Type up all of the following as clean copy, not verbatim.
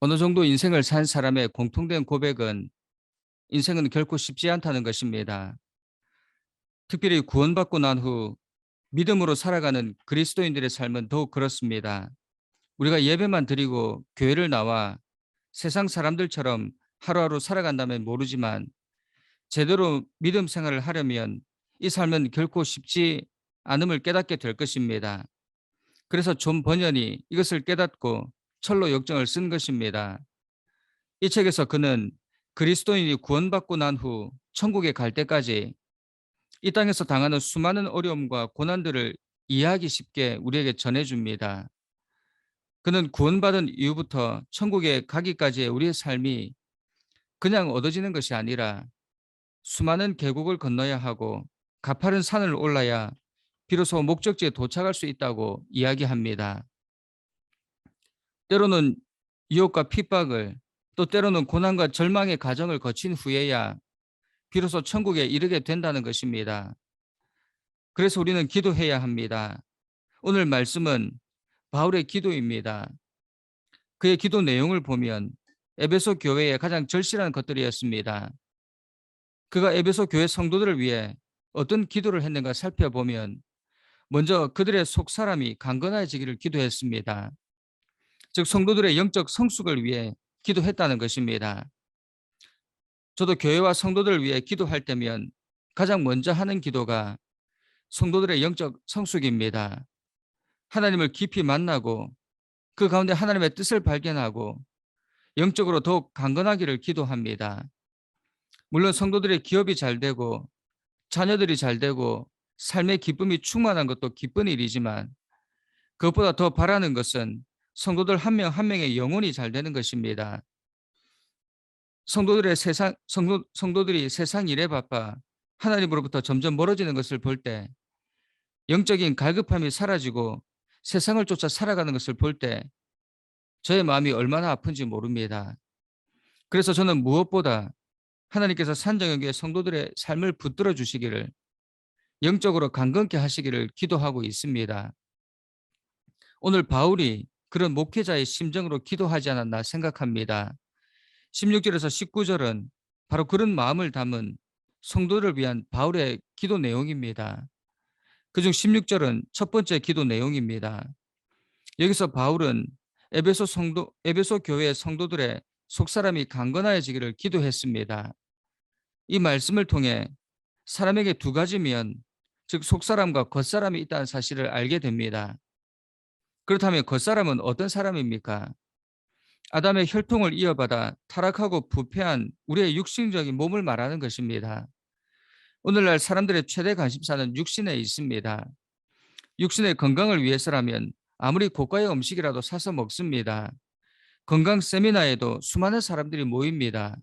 어느 정도 인생을 산 사람의 공통된 고백은 인생은 결코 쉽지 않다는 것입니다. 특별히 구원받고 난 후 믿음으로 살아가는 그리스도인들의 삶은 더욱 그렇습니다. 우리가 예배만 드리고 교회를 나와 세상 사람들처럼 하루하루 살아간다면 모르지만 제대로 믿음 생활을 하려면 이 삶은 결코 쉽지 않음을 깨닫게 될 것입니다. 그래서 존 번연이 이것을 깨닫고 철로 역정을 쓴 것입니다. 이 책에서 그는 그리스도인이 구원받고 난 후 천국에 갈 때까지 이 땅에서 당하는 수많은 어려움과 고난들을 이해하기 쉽게 우리에게 전해줍니다. 그는 구원받은 이후부터 천국에 가기까지의 우리의 삶이 그냥 얻어지는 것이 아니라 수많은 계곡을 건너야 하고 가파른 산을 올라야 비로소 목적지에 도착할 수 있다고 이야기합니다. 때로는 유혹과 핍박을, 또 때로는 고난과 절망의 과정을 거친 후에야 비로소 천국에 이르게 된다는 것입니다. 그래서 우리는 기도해야 합니다. 오늘 말씀은 바울의 기도입니다. 그의 기도 내용을 보면 에베소 교회의 가장 절실한 것들이었습니다. 그가 에베소 교회 성도들을 위해 어떤 기도를 했는가 살펴보면 먼저 그들의 속사람이 강건해지기를 기도했습니다. 즉 성도들의 영적 성숙을 위해 기도했다는 것입니다. 저도 교회와 성도들을 위해 기도할 때면 가장 먼저 하는 기도가 성도들의 영적 성숙입니다. 하나님을 깊이 만나고 그 가운데 하나님의 뜻을 발견하고 영적으로 더욱 강건하기를 기도합니다. 물론 성도들의 기업이 잘 되고 자녀들이 잘 되고 삶의 기쁨이 충만한 것도 기쁜 일이지만 그것보다 더 바라는 것은 성도들 한 명 한 명의 영혼이 잘 되는 것입니다. 성도들이 세상 일에 바빠 하나님으로부터 점점 멀어지는 것을 볼 때, 영적인 갈급함이 사라지고 세상을 쫓아 살아가는 것을 볼 때 저의 마음이 얼마나 아픈지 모릅니다. 그래서 저는 무엇보다 하나님께서 산정형교회 성도들의 삶을 붙들어 주시기를, 영적으로 강건케 하시기를 기도하고 있습니다. 오늘 바울이 그런 목회자의 심정으로 기도하지 않았나 생각합니다. 16절에서 19절은 바로 그런 마음을 담은 성도를 위한 바울의 기도 내용입니다. 그중 16절은 첫 번째 기도 내용입니다. 여기서 바울은 에베소 교회의 성도들의 속사람이 강건하여지기를 기도했습니다. 이 말씀을 통해 사람에게 두 가지 면, 즉 속사람과 겉사람이 있다는 사실을 알게 됩니다. 그렇다면 겉사람은 어떤 사람입니까? 아담의 혈통을 이어받아 타락하고 부패한 우리의 육신적인 몸을 말하는 것입니다. 오늘날 사람들의 최대 관심사는 육신에 있습니다. 육신의 건강을 위해서라면 아무리 고가의 음식이라도 사서 먹습니다. 건강 세미나에도 수많은 사람들이 모입니다.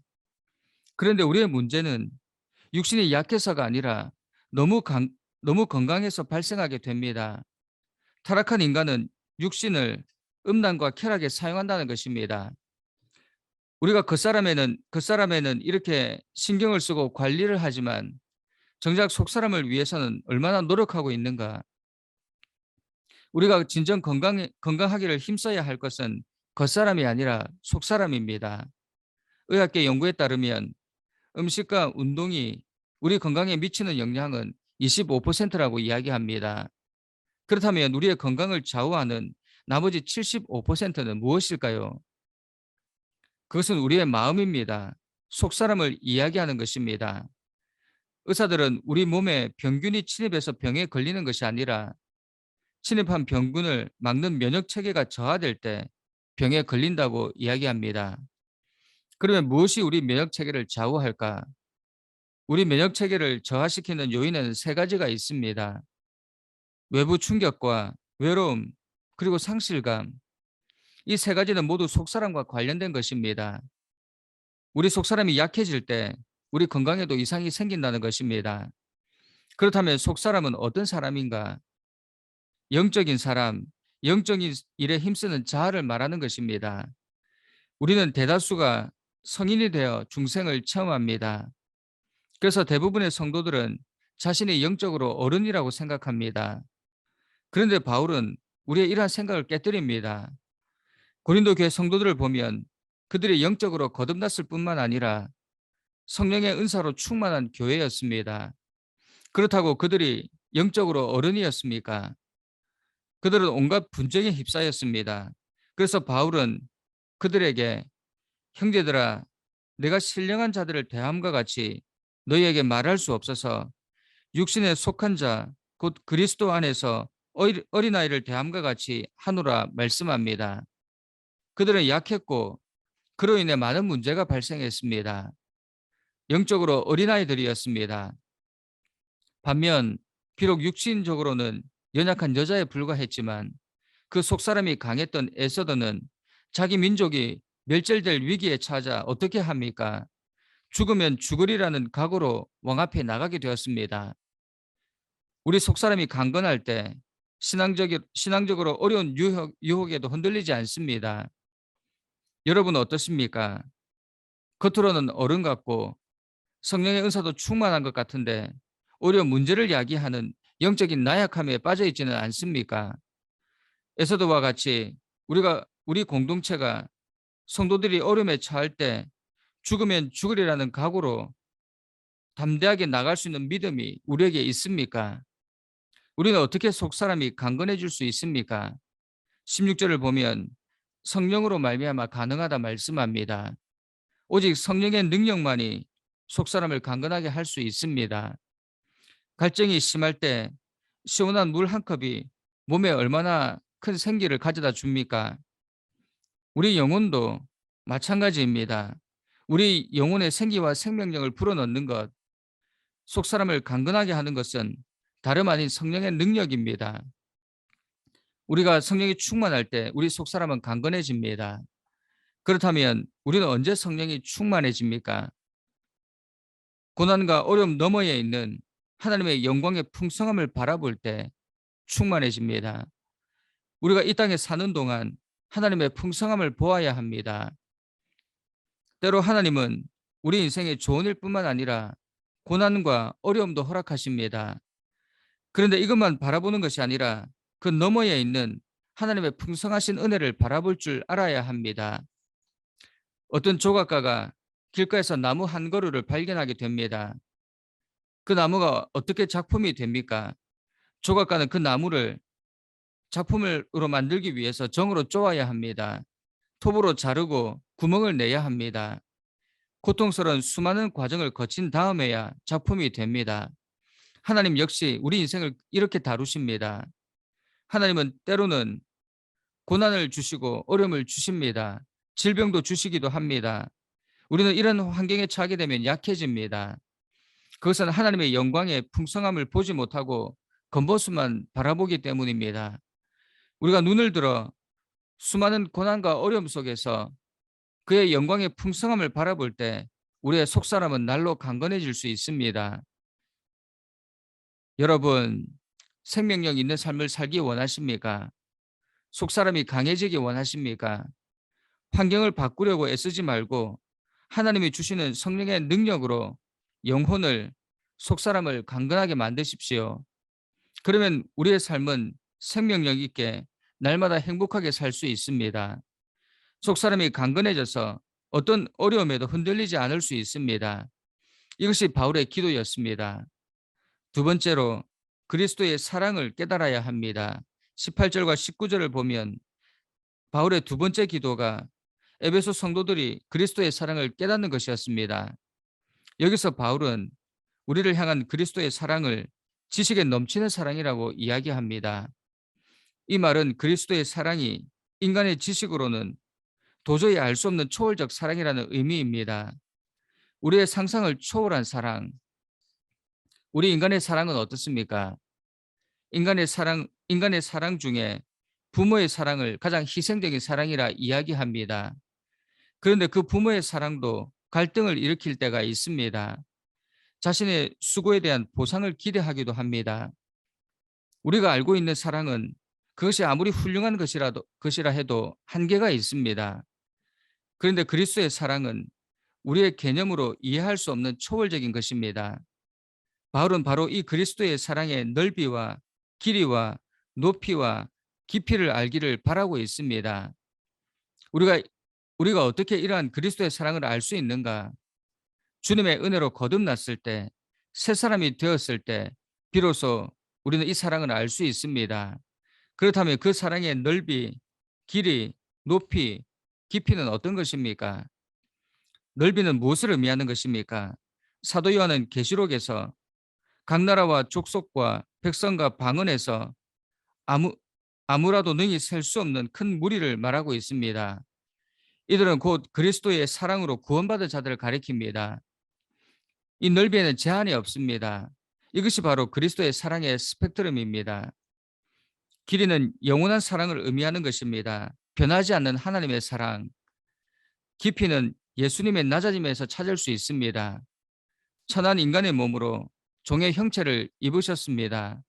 그런데 우리의 문제는 육신이 약해서가 아니라 너무, 너무 건강해서 발생하게 됩니다. 타락한 인간은 육신을 음란과 쾌락에 사용한다는 것입니다. 우리가 그 사람에는 이렇게 신경을 쓰고 관리를 하지만 정작 속 사람을 위해서는 얼마나 노력하고 있는가? 우리가 진정 건강하기를 힘써야 할 것은 겉사람이 아니라 속사람입니다. 의학계 연구에 따르면 음식과 운동이 우리 건강에 미치는 영향은 25%라고 이야기합니다. 그렇다면 우리의 건강을 좌우하는 나머지 75%는 무엇일까요? 그것은 우리의 마음입니다. 속사람을 이야기하는 것입니다. 의사들은 우리 몸에 병균이 침입해서 병에 걸리는 것이 아니라 침입한 병균을 막는 면역 체계가 저하될 때 병에 걸린다고 이야기합니다. 그러면 무엇이 우리 면역 체계를 좌우할까? 우리 면역 체계를 저하시키는 요인에는 세 가지가 있습니다. 외부 충격과 외로움, 그리고 상실감. 이 세 가지는 모두 속사람과 관련된 것입니다. 우리 속사람이 약해질 때 우리 건강에도 이상이 생긴다는 것입니다. 그렇다면 속사람은 어떤 사람인가? 영적인 사람, 영적인 일에 힘쓰는 자아를 말하는 것입니다. 우리는 대다수가 성인이 되어 중생을 체험합니다. 그래서 대부분의 성도들은 자신이 영적으로 어른이라고 생각합니다. 그런데 바울은 우리의 이러한 생각을 깨뜨립니다. 고린도 교회 성도들을 보면 그들이 영적으로 거듭났을 뿐만 아니라 성령의 은사로 충만한 교회였습니다. 그렇다고 그들이 영적으로 어른이었습니까? 그들은 온갖 분쟁에 휩싸였습니다. 그래서 바울은 그들에게 형제들아, 내가 신령한 자들을 대함과 같이 너희에게 말할 수 없어서 육신에 속한 자, 곧 그리스도 안에서 어린아이를 대함과 같이 하노라 말씀합니다. 그들은 약했고 그로 인해 많은 문제가 발생했습니다. 영적으로 어린아이들이었습니다. 반면 비록 육신적으로는 연약한 여자에 불과했지만 그 속사람이 강했던 에서더는 자기 민족이 멸절될 위기에 처하자 어떻게 합니까? 죽으면 죽으리라는 각오로 왕 앞에 나가게 되었습니다. 우리 속사람이 강건할 때 신앙적으로 어려운 유혹에도 흔들리지 않습니다. 여러분은 어떻습니까? 겉으로는 어른 같고 성령의 은사도 충만한 것 같은데 오히려 문제를 야기하는 영적인 나약함에 빠져 있지는 않습니까? 에서도와 같이 우리 공동체가 성도들이 어려움에 처할 때 죽으면 죽으리라는 각오로 담대하게 나갈 수 있는 믿음이 우리에게 있습니까? 우리는 어떻게 속사람이 강건해질 수 있습니까? 16절을 보면 성령으로 말미암아 가능하다 말씀합니다. 오직 성령의 능력만이 속사람을 강건하게 할 수 있습니다. 갈증이 심할 때 시원한 물 한 컵이 몸에 얼마나 큰 생기를 가져다 줍니까? 우리 영혼도 마찬가지입니다. 우리 영혼의 생기와 생명력을 불어넣는 것, 속사람을 강건하게 하는 것은 다름 아닌 성령의 능력입니다. 우리가 성령이 충만할 때 우리 속사람은 강건해집니다. 그렇다면 우리는 언제 성령이 충만해집니까? 고난과 어려움 너머에 있는 하나님의 영광의 풍성함을 바라볼 때 충만해집니다. 우리가 이 땅에 사는 동안 하나님의 풍성함을 보아야 합니다. 때로 하나님은 우리 인생의 좋은 일뿐만 아니라 고난과 어려움도 허락하십니다. 그런데 이것만 바라보는 것이 아니라 그 너머에 있는 하나님의 풍성하신 은혜를 바라볼 줄 알아야 합니다. 어떤 조각가가 길가에서 나무 한 그루를 발견하게 됩니다. 그 나무가 어떻게 작품이 됩니까? 조각가는 그 나무를 작품으로 만들기 위해서 정으로 쪼아야 합니다. 톱으로 자르고 구멍을 내야 합니다. 고통스러운 수많은 과정을 거친 다음에야 작품이 됩니다. 하나님 역시 우리 인생을 이렇게 다루십니다. 하나님은 때로는 고난을 주시고 어려움을 주십니다. 질병도 주시기도 합니다. 우리는 이런 환경에 처하게 되면 약해집니다. 그것은 하나님의 영광의 풍성함을 보지 못하고 겉모습만 바라보기 때문입니다. 우리가 눈을 들어 수많은 고난과 어려움 속에서 그의 영광의 풍성함을 바라볼 때 우리의 속사람은 날로 강건해질 수 있습니다. 여러분, 생명력 있는 삶을 살기 원하십니까? 속사람이 강해지기 원하십니까? 환경을 바꾸려고 애쓰지 말고 하나님이 주시는 성령의 능력으로 영혼을, 속사람을 강건하게 만드십시오. 그러면 우리의 삶은 생명력 있게 날마다 행복하게 살 수 있습니다. 속사람이 강건해져서 어떤 어려움에도 흔들리지 않을 수 있습니다. 이것이 바울의 기도였습니다. 두 번째로 그리스도의 사랑을 깨달아야 합니다. 18절과 19절을 보면 바울의 두 번째 기도가 에베소 성도들이 그리스도의 사랑을 깨닫는 것이었습니다. 여기서 바울은 우리를 향한 그리스도의 사랑을 지식에 넘치는 사랑이라고 이야기합니다. 이 말은 그리스도의 사랑이 인간의 지식으로는 도저히 알 수 없는 초월적 사랑이라는 의미입니다. 우리의 상상을 초월한 사랑. 우리 인간의 사랑은 어떻습니까? 인간의 사랑 중에 부모의 사랑을 가장 희생적인 사랑이라 이야기합니다. 그런데 그 부모의 사랑도 갈등을 일으킬 때가 있습니다. 자신의 수고에 대한 보상을 기대하기도 합니다. 우리가 알고 있는 사랑은 그것이 아무리 훌륭한 것이라 해도 한계가 있습니다. 그런데 그리스도의 사랑은 우리의 개념으로 이해할 수 없는 초월적인 것입니다. 바울은 바로 이 그리스도의 사랑의 넓이와 길이와 높이와 깊이를 알기를 바라고 있습니다. 우리가 우리가 어떻게 이러한 그리스도의 사랑을 알 수 있는가? 주님의 은혜로 거듭났을 때, 새 사람이 되었을 때 비로소 우리는 이 사랑을 알 수 있습니다. 그렇다면 그 사랑의 넓이, 길이, 높이, 깊이는 어떤 것입니까? 넓이는 무엇을 의미하는 것입니까? 사도 요한은 계시록에서 각 나라와 족속과 백성과 방언에서 아무 아무라도 능히 셀 수 없는 큰 무리를 말하고 있습니다. 이들은 곧 그리스도의 사랑으로 구원받은 자들을 가리킵니다. 이 넓이에는 제한이 없습니다. 이것이 바로 그리스도의 사랑의 스펙트럼입니다. 길이는 영원한 사랑을 의미하는 것입니다. 변하지 않는 하나님의 사랑. 깊이는 예수님의 낮아짐에서 찾을 수 있습니다. 천한 인간의 몸으로 종의 형체를 입으셨습니다.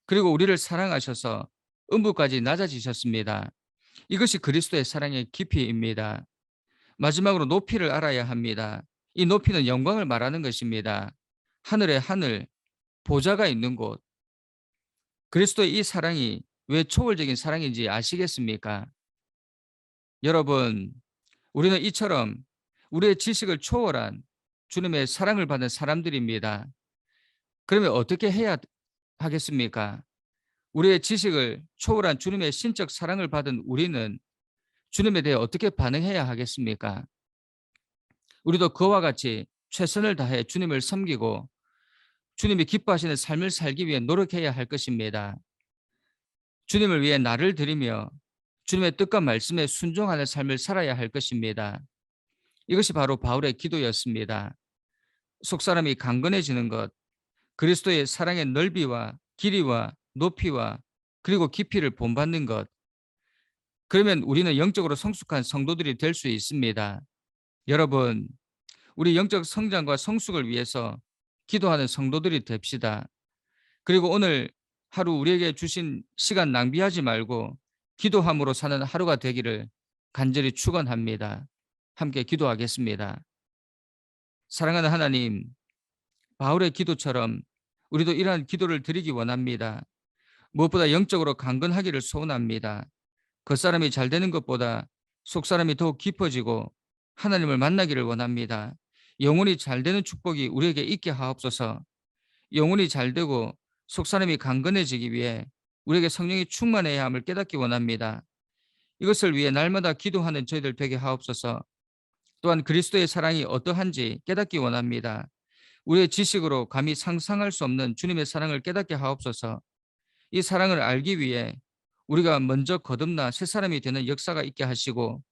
그리고 우리를 사랑하셔서 음부까지 낮아지셨습니다. 이것이 그리스도의 사랑의 깊이입니다. 마지막으로 높이를 알아야 합니다. 이 높이는 영광을 말하는 것입니다. 하늘의 하늘, 보좌가 있는 곳. 그리스도의 이 사랑이 왜 초월적인 사랑인지 아시겠습니까? 여러분, 우리는 이처럼 우리의 지식을 초월한 주님의 사랑을 받는 사람들입니다. 그러면 어떻게 해야 하겠습니까? 우리의 지식을 초월한 주님의 신적 사랑을 받은 우리는 주님에 대해 어떻게 반응해야 하겠습니까? 우리도 그와 같이 최선을 다해 주님을 섬기고 주님이 기뻐하시는 삶을 살기 위해 노력해야 할 것입니다. 주님을 위해 나를 드리며 주님의 뜻과 말씀에 순종하는 삶을 살아야 할 것입니다. 이것이 바로 바울의 기도였습니다. 속사람이 강건해지는 것, 그리스도의 사랑의 넓이와 길이와 높이와 그리고 깊이를 본받는 것. 그러면 우리는 영적으로 성숙한 성도들이 될 수 있습니다. 여러분, 우리 영적 성장과 성숙을 위해서 기도하는 성도들이 됩시다. 그리고 오늘 하루 우리에게 주신 시간 낭비하지 말고 기도함으로 사는 하루가 되기를 간절히 축원합니다. 함께 기도하겠습니다. 사랑하는 하나님, 바울의 기도처럼 우리도 이러한 기도를 드리기 원합니다. 무엇보다 영적으로 강건하기를 소원합니다. 겉사람이 잘 되는 것보다 속사람이 더욱 깊어지고 하나님을 만나기를 원합니다. 영혼이 잘 되는 축복이 우리에게 있게 하옵소서. 영혼이 잘 되고 속사람이 강건해지기 위해 우리에게 성령이 충만해야 함을 깨닫기 원합니다. 이것을 위해 날마다 기도하는 저희들 되게 하옵소서. 또한 그리스도의 사랑이 어떠한지 깨닫기 원합니다. 우리의 지식으로 감히 상상할 수 없는 주님의 사랑을 깨닫게 하옵소서. 이 사랑을 알기 위해 우리가 먼저 거듭나 새 사람이 되는 역사가 있게 하시고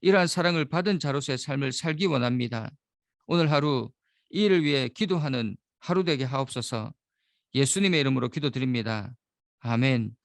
이러한 사랑을 받은 자로서의 삶을 살기 원합니다. 오늘 하루 이 일을 위해 기도하는 하루 되게 하옵소서. 예수님의 이름으로 기도드립니다. 아멘.